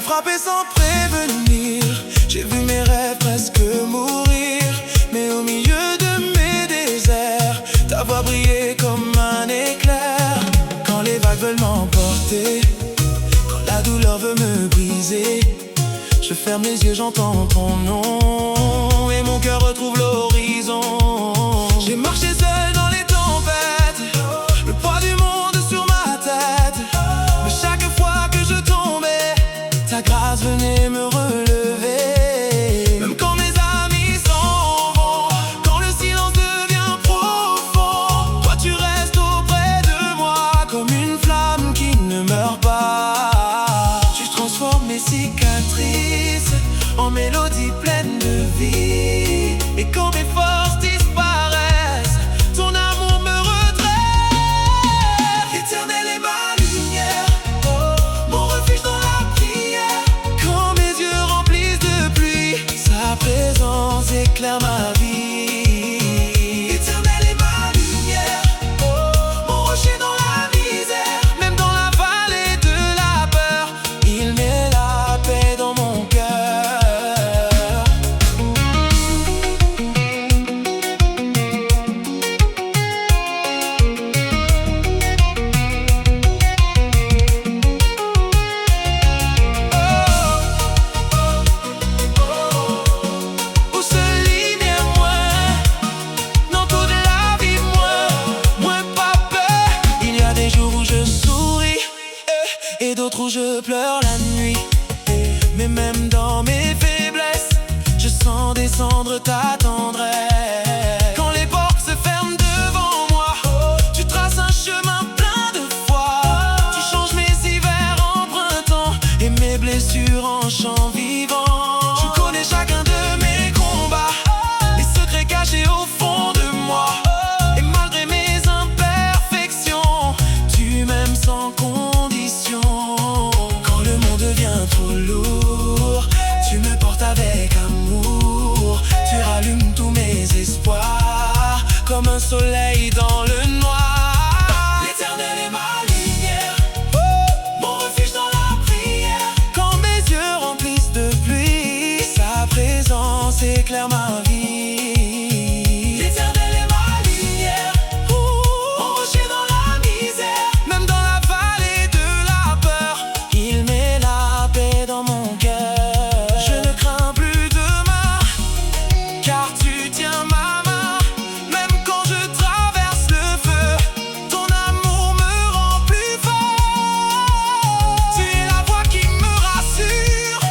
frappé sans prévenir. J'ai vu mes rêves presque mourir. Mais au milieu de mes déserts, ta voix brillait comme un éclair. Quand les vagues veulent m'emporter, quand la douleur veut me briser, je ferme les yeux, j'entends ton nom, et mon cœur retrouve l'horizon. J'ai marché seul dans les tempêtes, le poids du monde sur ma tête. Mais chaque fois que je tombais, ta grâce venait me relever. Même quand mes amis s'en vont, quand le silence devient profond, toi tu restes auprès de moi comme une flamme qui ne meurt pas. Tu transformes mes cicatrices en mélodies pleines de vie. Et quand mes forces disparaissent, ton amour me redresse. L'éternel est ma lumière, mon refuge dans la prière. Quand mes yeux remplissent de pluie, sa présence éclaire ma vie. L'éternel est ma lumière, mon rocher dans la misère. Même dans la vallée de la peur, il met la paix dans mon cœur. Où se ligne moi, dans toute la vie moi pas peur. Il y a des jours où je souris, et d'autres où je pleure la nuit. Mais même dans mes faiblesses, je sens descendre ta tendresse. Quand les portes se ferment devant moi, tu traces un chemin plein de foi. Tu changes mes hivers en printemps et mes blessures en chant vivant. Tu connais chacun de mes combats, les secrets cachés au fond de moi. Et malgré mes imperfections, tu m'aimes sans condition. Quand le monde devient trop lourd, tu me portes avec amour. Tu rallumes tous mes espoirs comme un soleil dans le noir. L'éternel est ma lumière, mon refuge dans la prière. Quand mes yeux remplissent de pluie, sa présence éclaire ma vie. L'éternel est ma lumière, mon rocher dans la misère. Même dans la vallée de la peur, il met la paix dans mon cœur. Je ne crains plus demain, car tu tiens ma main. Même quand je traverse le feu, ton amour me rend plus fort. Tu es la voix qui me rassure,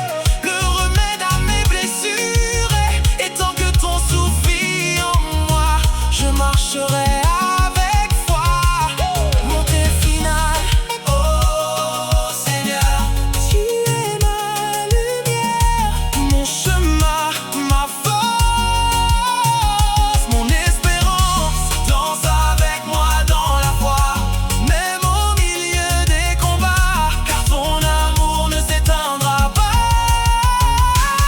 le remède à mes blessures. Et tant que ton souffle vit en moi, je marcherai avec foi. Montée finale, oh Seigneur, tu es ma lumière, mon chemin, ma force, mon espérance. Danse avec moi dans la foi, même au milieu des combats, car ton amour ne s'éteindra pas.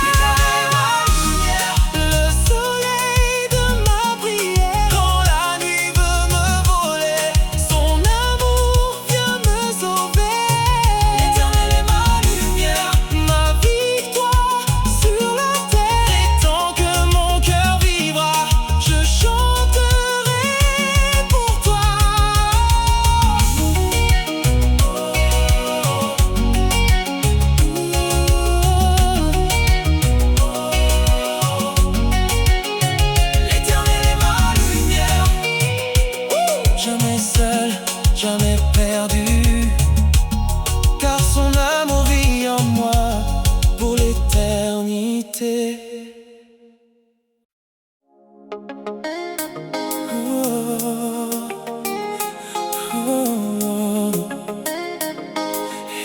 L'éternel est ma lumière, le soleil de ma prière. Quand la nuit veut me voler, son amour vient me sauver. L'éternel est ma lumière, ma victoire sur la terre. Et tant que mon cœur vivra, je chanterai pour toi. L'éternel est ma lumière, jamais seul, jamais perdu, car son amour vit en moi pour l'éternité.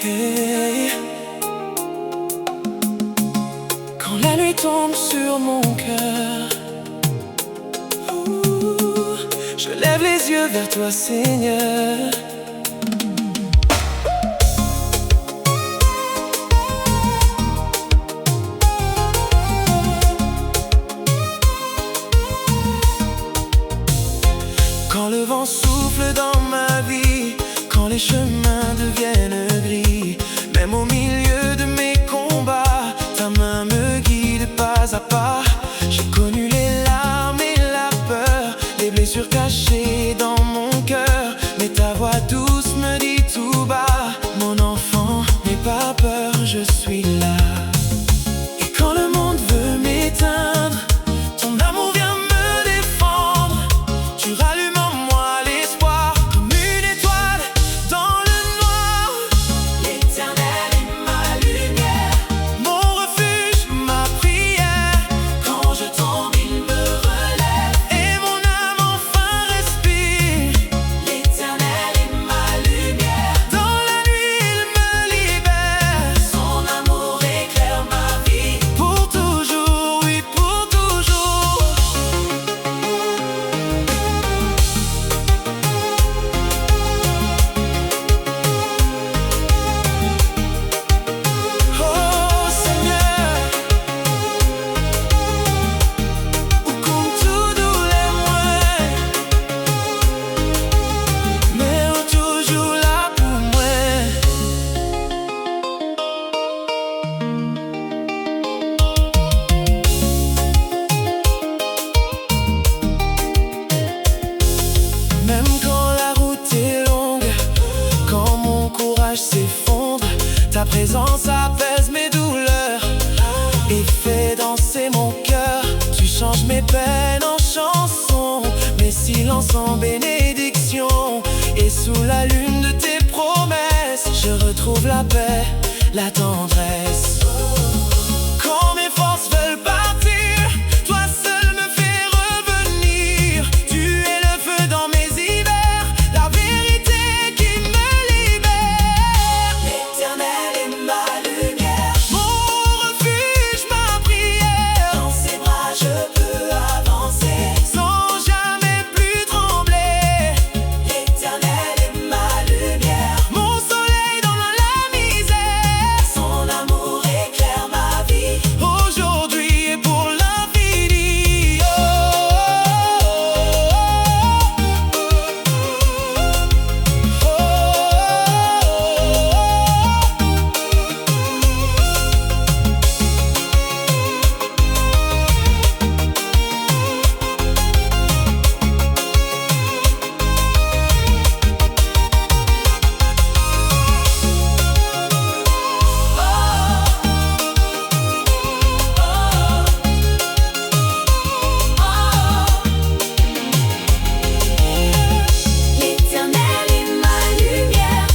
Hey. Quand la nuit tombe sur mon cœur, je lève les yeux vers toi, Seigneur. Quand le vent souffle dans ma vie, quand les chemins deviennent gris, même au milieu de mes peine en chanson, mes silences en bénédiction. Et sous la lune de tes promesses, je retrouve la paix, la tendresse. Quand mes forces veulent partir, toi seul me fais revenir. Tu es le feu dans mes hivers, la vérité qui me libère. L'Éternel est ma lumière, mon refuge, ma prière. Dans ses bras je peux avancer sans jamais plus trembler. L'Éternel est ma lumière, mon soleil dans la misère. Son amour éclaire ma vie, aujourd'hui et pour l'infini. Oh, l'Éternel est ma lumière.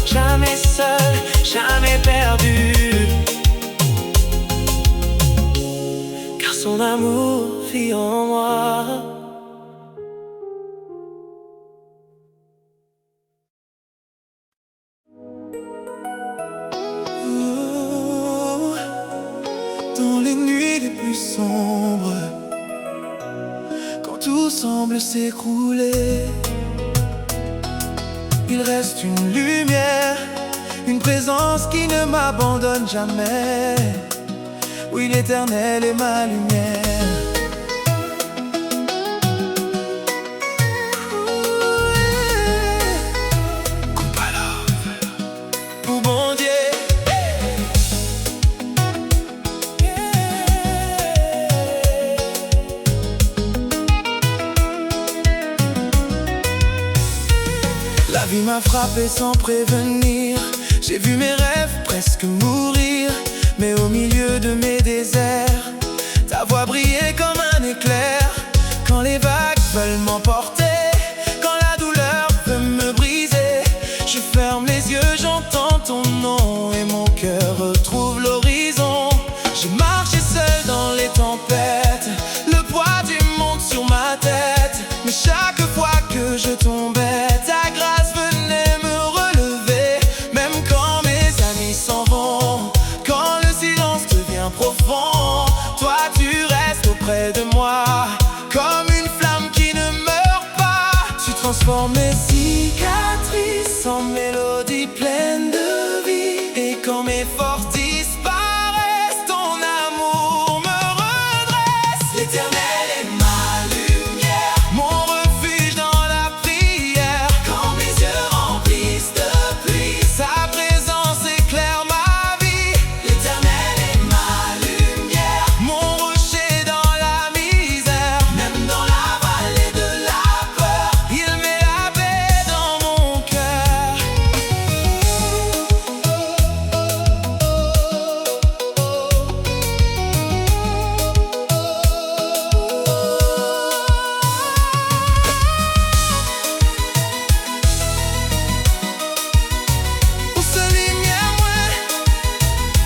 Jamais seul, jamais perdu, car son amour vit en moi. Oh, dans les nuits les plus sombres, quand tout semble s'écrouler, il reste une lumière, une présence qui ne m'abandonne jamais. Oui, l'Éternel est ma lumière. Oh, bon Dieu. La vie m'a frappé sans prévenir. J'ai vu mes rêves presque mourir, mais au milieu de mes déserts, ta voix brillait comme un éclair. Quand les vagues veulent m'emporter, quand la douleur veut me briser, je ferme les yeux, j'entends ton nom et mon cœur retrouve l'horizon. J'ai marché seul dans les tempêtes, le poids du monde sur ma tête, mais chaque fois que je tombais, ta grâce venait me relever. Même quand mes amis s'en vont, quand le silence devient profond, toi tu restes auprès de moi, comme une flamme qui ne meurt pas. Tu transformes mes cicatrices en mélodies pleines de vie, et quand mes forces disparaissent, ton amour me redresse. L'Éternel est ma lumière, mon refuge dans la prière. Quand mes yeux remplissent de pluie, sa présence éclaire ma vie. L'Éternel est ma lumière, mon rocher dans la misère. Même dans la vallée de la peur, il met la paix dans mon cœur. On se lumière, moi,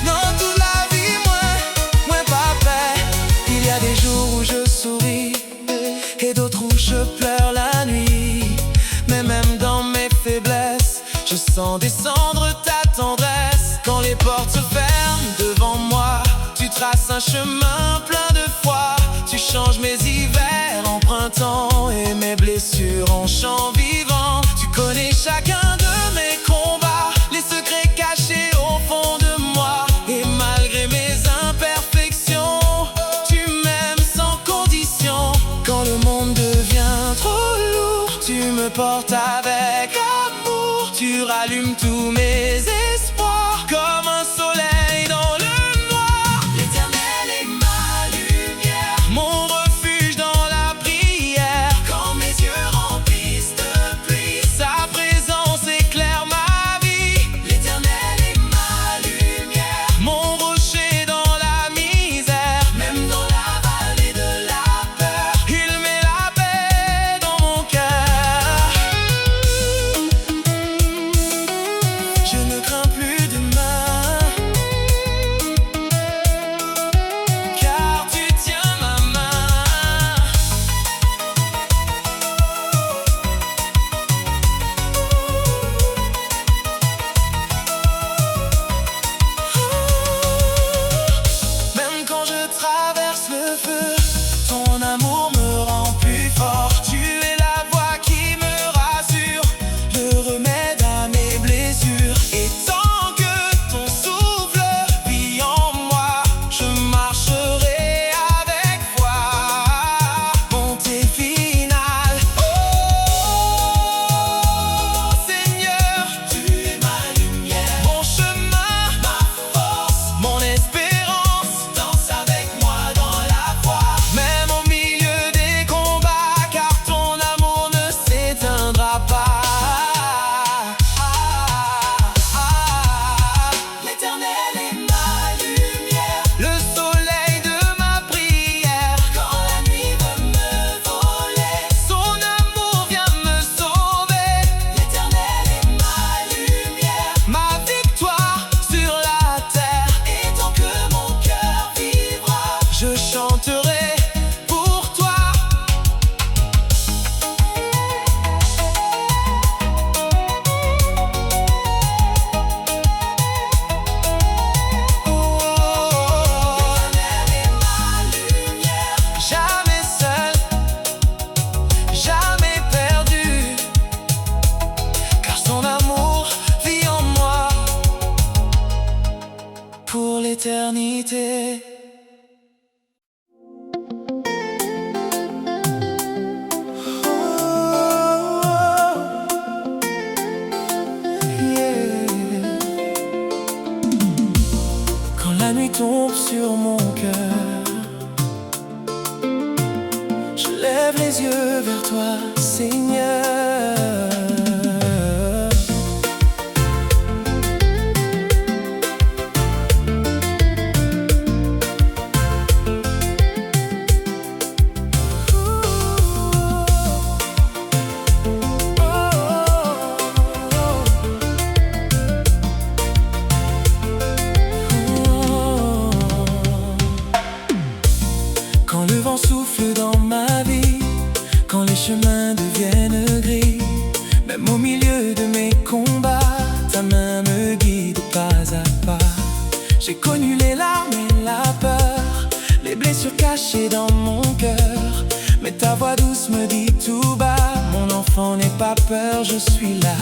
dans toute la vie, moi pas paix. Il y a des jours où je souris et d'autres où je pleure la nuit. Mais même dans mes faiblesses, je sens descendre ta tendresse. Quand les portes se ferment devant moi, tu traces un chemin plein de foi. Tu changes mes hivers en printemps et mes blessures en chant vivant. Tu connais chacun de mes combats, les secrets cachés au fond de moi. Et malgré mes imperfections, tu m'aimes sans condition. Quand le monde devient trop lourd, tu me portes avec amour. Tu rallumes tous mes espoirs comme un soleil dans le noir. L'Éternel est ma lumière, mon refuge dans la prière. Quand mes yeux remplissent de pluie, sa présence éclaire ma vie. L'Éternel est ma lumière, mon rocher dans la misère. l'éternité. Quand la nuit tombe sur mon cœur, je lève les yeux vers toi, Seigneur. Quand le vent souffle dans ma vie, quand les chemins deviennent gris, même au milieu de mes combats, ta main me guide pas à pas. J'ai connu les larmes et la peur, les blessures cachées dans mon cœur, mais ta voix douce me dit tout bas: mon enfant, n'aie pas peur, je suis là.